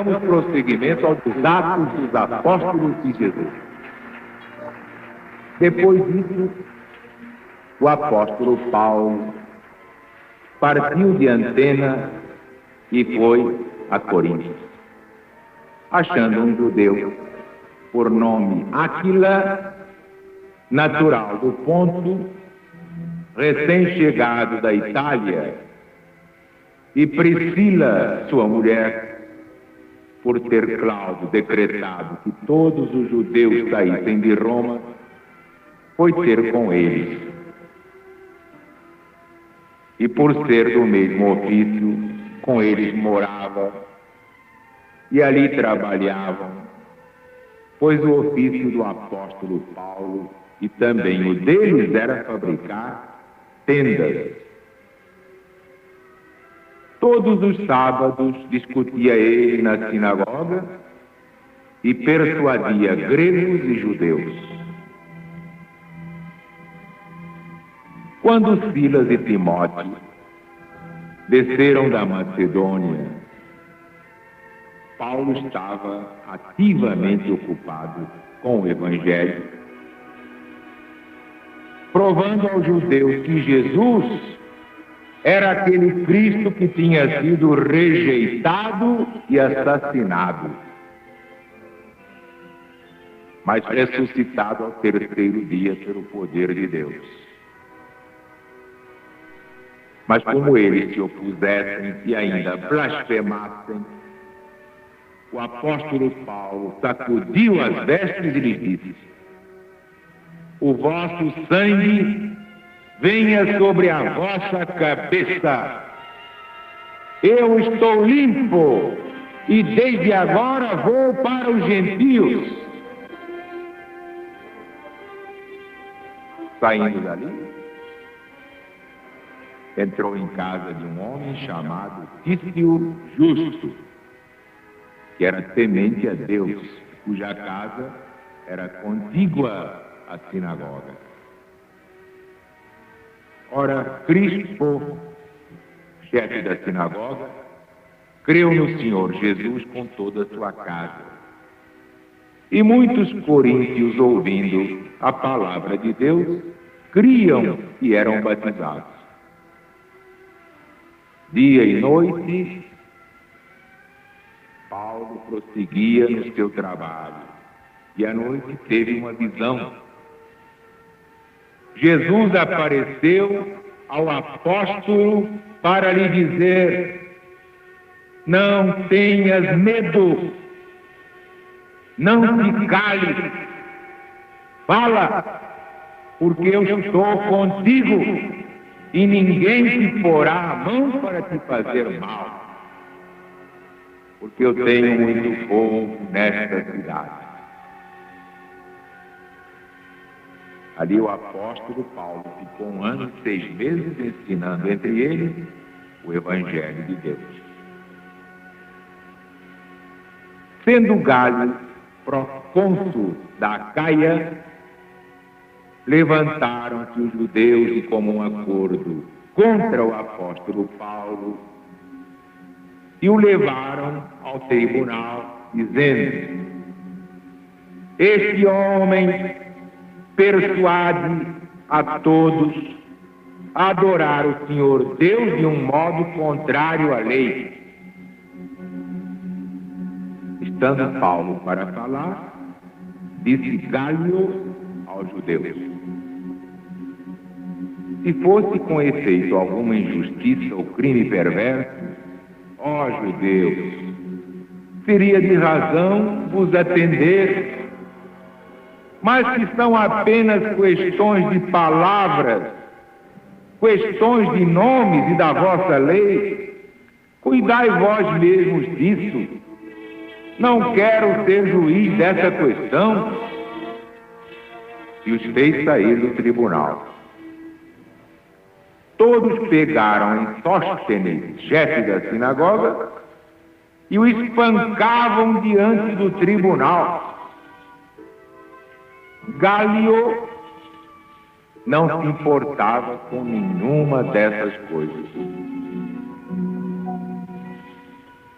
damos prosseguimento aos Atos dos Apóstolos de Jesus. Depois disso, o apóstolo Paulo partiu de Antena e foi a Corinto. Achando um judeu por nome Áquila, natural do Ponto, recém-chegado da Itália, e Priscila, sua mulher, por ter Cláudio decretado que todos os judeus saíssem de Roma, foi ter com eles. E por ser do mesmo ofício, com eles morava e ali trabalhavam, pois o ofício do apóstolo Paulo e também o deles era fabricar tendas. Todos os sábados discutia ele na sinagoga e persuadia gregos e judeus. Quando Silas e Timóteo desceram da Macedônia, Paulo estava ativamente ocupado com o Evangelho, provando aos judeus que Jesus era aquele Cristo que tinha sido rejeitado e assassinado, mas ressuscitado ao terceiro dia pelo poder de Deus. Mas como eles se opusessem e ainda blasfemassem, o apóstolo Paulo sacudiu as vestes e lhes disse: o vosso sangue venha sobre a vossa cabeça. Eu estou limpo e desde agora vou para os gentios. Saindo dali, entrou em casa de um homem chamado Tício Justo, que era temente a Deus, cuja casa era contígua à sinagoga. Ora, Crispo, chefe da sinagoga, creu no Senhor Jesus com toda a sua casa. E muitos coríntios, ouvindo a palavra de Deus, criam e eram batizados. Dia e noite, Paulo prosseguia no seu trabalho, e à noite teve uma visão. Jesus apareceu ao apóstolo para lhe dizer: não tenhas medo, não te cales, fala, porque eu estou contigo. E ninguém te porá a mão para te fazer mal, porque eu tenho muito povo nesta cidade. Ali o apóstolo Paulo ficou 1 ano e 6 meses ensinando entre eles o Evangelho de Deus. Sendo Galho procônsul da Acaia, levantaram-se os judeus de comum acordo contra o apóstolo Paulo e o levaram ao tribunal, dizendo: este homem persuade a todos a adorar o Senhor Deus de um modo contrário à lei. Estando Paulo para falar, disse Galho aos judeus: se fosse com efeito alguma injustiça ou crime perverso, ó judeus, seria de razão vos atender. Mas se são apenas questões de palavras, questões de nomes e da vossa lei, cuidai vós mesmos disso. Não quero ser juiz dessa questão. E os fez sair do tribunal. Todos pegaram em Sóstenes, chefe da sinagoga, e o espancavam diante do tribunal. Galio não se importava com nenhuma dessas coisas.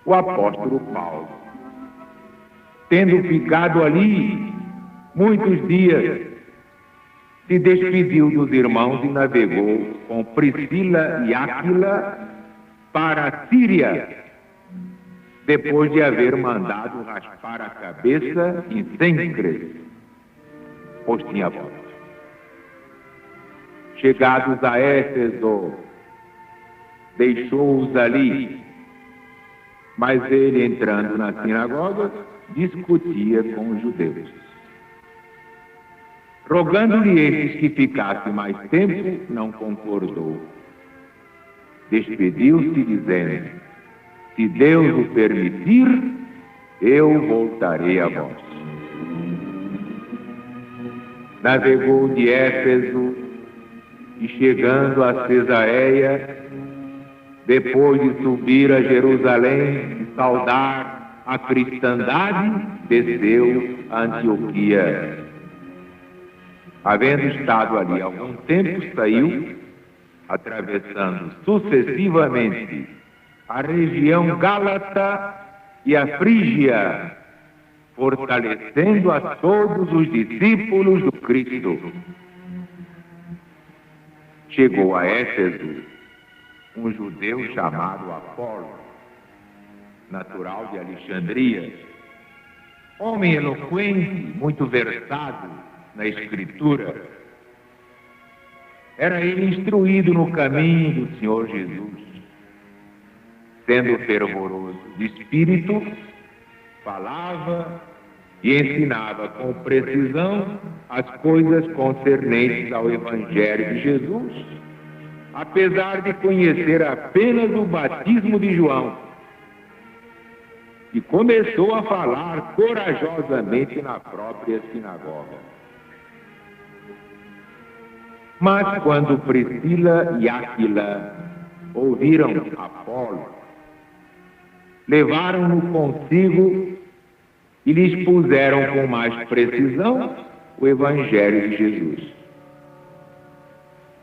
O apóstolo Paulo tendo ficado ali muitos dias, se despediu dos irmãos e navegou com Priscila e Áquila para a Síria, depois de haver mandado raspar a cabeça em Cencres, pois tinha voto. Chegados a Éfeso, deixou-os ali, mas ele, entrando na sinagoga, discutia com os judeus. Rogando-lhe estes que ficasse mais tempo, não concordou. Despediu-se, dizendo: se Deus o permitir, eu voltarei a vós. Navegou de Éfeso e, chegando a Cesareia, depois de subir a Jerusalém e saudar a cristandade, desceu a Antioquia. Havendo estado ali algum tempo, saiu, atravessando sucessivamente a região Gálata e a Frígia, fortalecendo a todos os discípulos do Cristo. Chegou a Éfeso um judeu chamado Apolo, natural de Alexandria, homem eloquente, muito versado na Escritura. Era ele instruído no caminho do Senhor Jesus. Sendo fervoroso de espírito, falava e ensinava com precisão as coisas concernentes ao Evangelho de Jesus, apesar de conhecer apenas o batismo de João, e começou a falar corajosamente na própria sinagoga. Mas quando Priscila e Áquila ouviram Apolo, levaram-no consigo e lhes puseram com mais precisão o Evangelho de Jesus.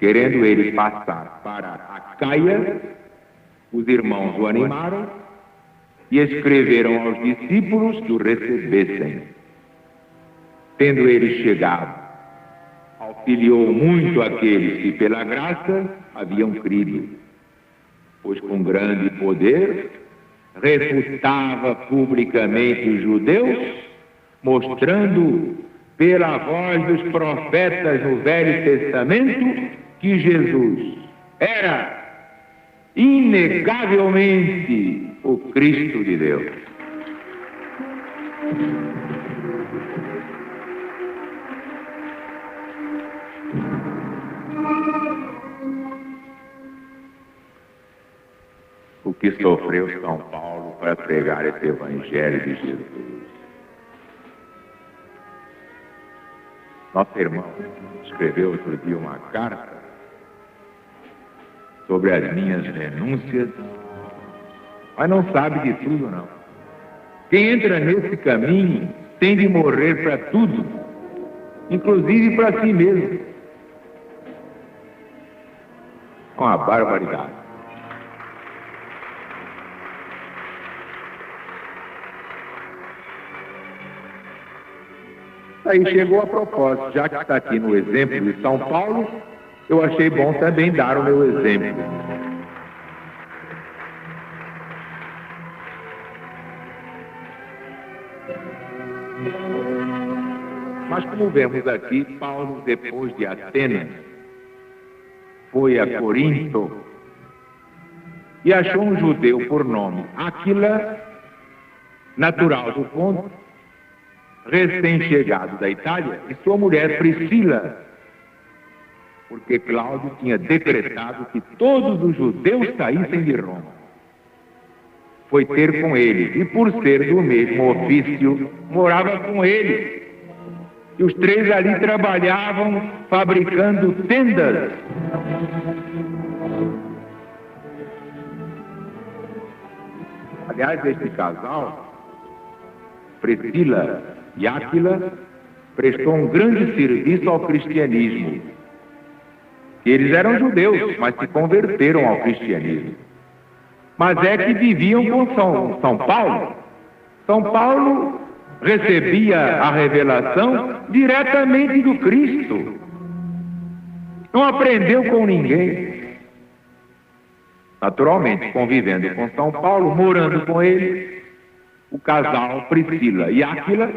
Querendo ele passar para Acaia, os irmãos o animaram e escreveram aos discípulos que o recebessem. Tendo ele chegado, auxiliou muito aqueles que pela graça haviam crido, pois com grande poder refutava publicamente os judeus, mostrando pela voz dos profetas no Velho Testamento que Jesus era inegavelmente o Cristo de Deus. O que sofreu São Paulo para pregar esse Evangelho de Jesus. Nosso irmão escreveu outro dia uma carta sobre as minhas renúncias, mas não sabe de tudo, não. Quem entra nesse caminho tem de morrer para tudo, inclusive para si mesmo. Uma barbaridade. Aí chegou a propósito, já que está aqui no exemplo de São Paulo, eu achei bom também dar o meu exemplo. Mas como vemos aqui, Paulo, depois de Atenas, foi a Corinto e achou um judeu por nome Áquila, natural do Ponto, recém-chegado da Itália, e sua mulher Priscila, porque Cláudio tinha decretado que todos os judeus saíssem de Roma. Foi ter com ele, e por ser do mesmo ofício, morava com ele. E os três ali trabalhavam fabricando tendas. Aliás, este casal, Priscila e Áquila, prestou um grande serviço ao cristianismo. Eles eram judeus, mas se converteram ao cristianismo. Mas é que viviam com São Paulo. São Paulo recebia a revelação diretamente do Cristo. Não aprendeu com ninguém. Naturalmente, convivendo com São Paulo, morando com ele, o casal Priscila e Áquila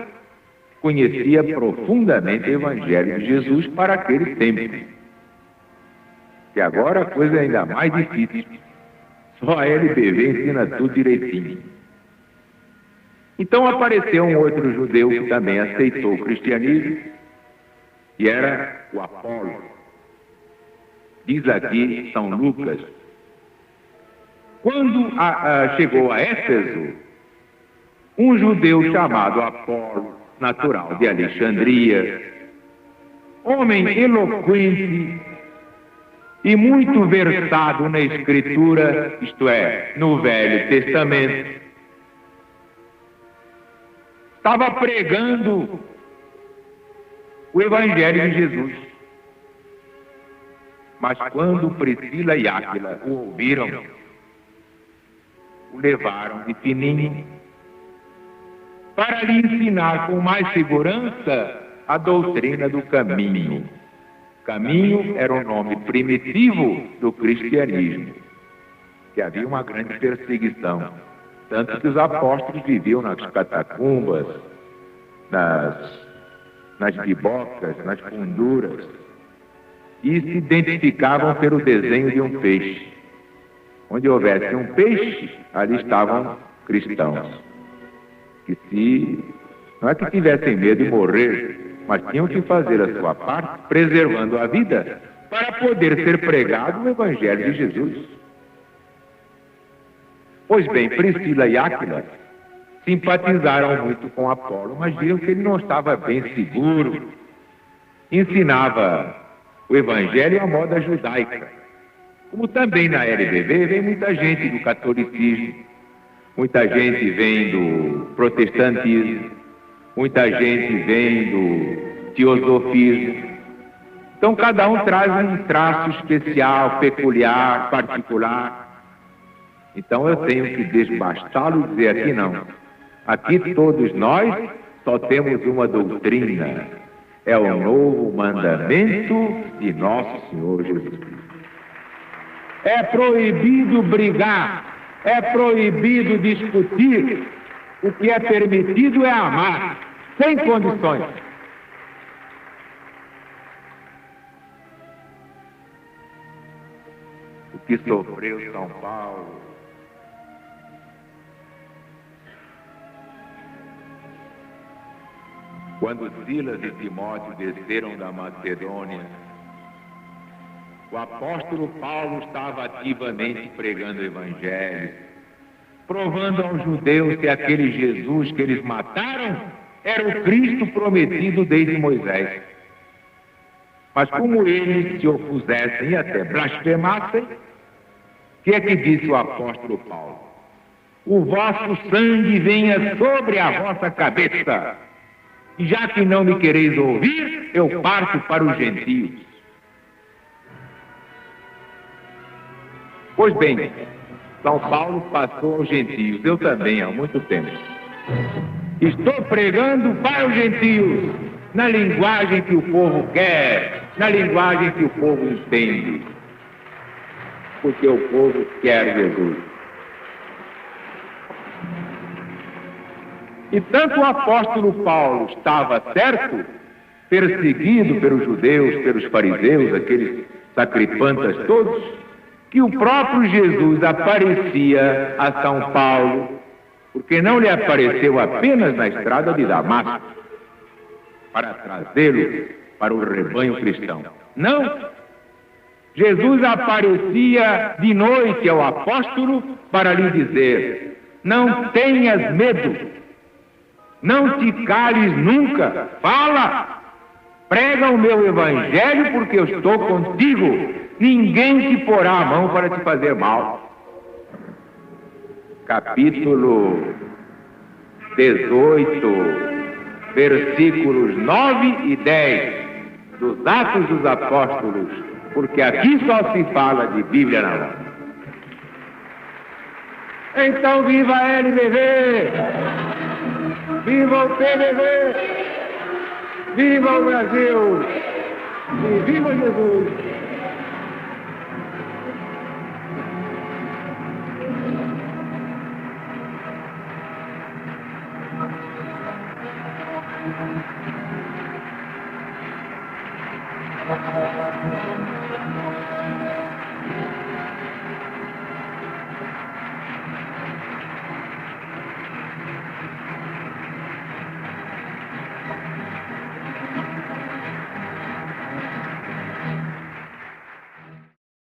conhecia profundamente o Evangelho de Jesus para aquele tempo. E agora a coisa é ainda mais difícil. Só a LBV ensina tudo direitinho. Então apareceu um outro judeu que também aceitou o cristianismo, e era o Apolo. Diz aqui São Lucas. Quando chegou a Éfeso, um judeu chamado Apolo, natural de Alexandria, homem eloquente e muito versado na Escritura, isto é, no Velho Testamento, estava pregando o Evangelho de Jesus. Mas quando Priscila e Áquila o ouviram, o levaram de fininho para lhe ensinar com mais segurança a doutrina do caminho. Caminho era o nome primitivo do cristianismo, que havia uma grande perseguição, tanto que os apóstolos viviam nas catacumbas, nas bibocas, nas funduras, e se identificavam pelo desenho de um peixe. Onde houvesse um peixe, ali estavam cristãos, que não é que tivessem medo de morrer, mas tinham que fazer a sua parte, preservando a vida, para poder ser pregado o Evangelho de Jesus. Pois bem, Priscila e Áquila simpatizaram muito com Apolo, mas viram que ele não estava bem seguro. Ensinava o Evangelho à moda judaica. Como também na LBV vem muita gente do catolicismo, muita gente vem do protestantismo, muita gente vem do teosofismo. Então cada um traz um traço especial, peculiar, particular. Então eu tenho que desbastá-lo e dizer aqui não. Aqui todos nós só temos uma doutrina. É o novo mandamento de nosso Senhor Jesus Cristo. É proibido brigar, é proibido discutir. O que é permitido é amar, sem condições. O que sofreu São Paulo, quando Silas e Timóteo desceram da Macedônia, o apóstolo Paulo estava ativamente pregando o Evangelho, provando aos judeus que aquele Jesus que eles mataram era o Cristo prometido desde Moisés. Mas como eles se opusessem e até blasfemassem, o que é que disse o apóstolo Paulo? O vosso sangue venha sobre a vossa cabeça, e já que não me quereis ouvir, eu parto para os gentios. Pois bem, São Paulo passou aos gentios, eu também há muito tempo. Estou pregando para os gentios, na linguagem que o povo quer, na linguagem que o povo entende. Porque o povo quer Jesus. E tanto o apóstolo Paulo estava certo, perseguido pelos judeus, pelos fariseus, aqueles sacripantas todos, que o próprio Jesus aparecia a São Paulo, porque não lhe apareceu apenas na estrada de Damasco, para trazê-lo para o rebanho cristão. Não! Jesus aparecia de noite ao apóstolo para lhe dizer: não tenhas medo, não te cales nunca, fala, prega o meu evangelho porque eu estou contigo, ninguém te porá a mão para te fazer mal. Capítulo 18, versículos 9 e 10 dos Atos dos Apóstolos, porque aqui só se fala de Bíblia na mão. Então viva a LBV! Viva o PDB! Viva o Brasil! E viva Jesus! Thank you.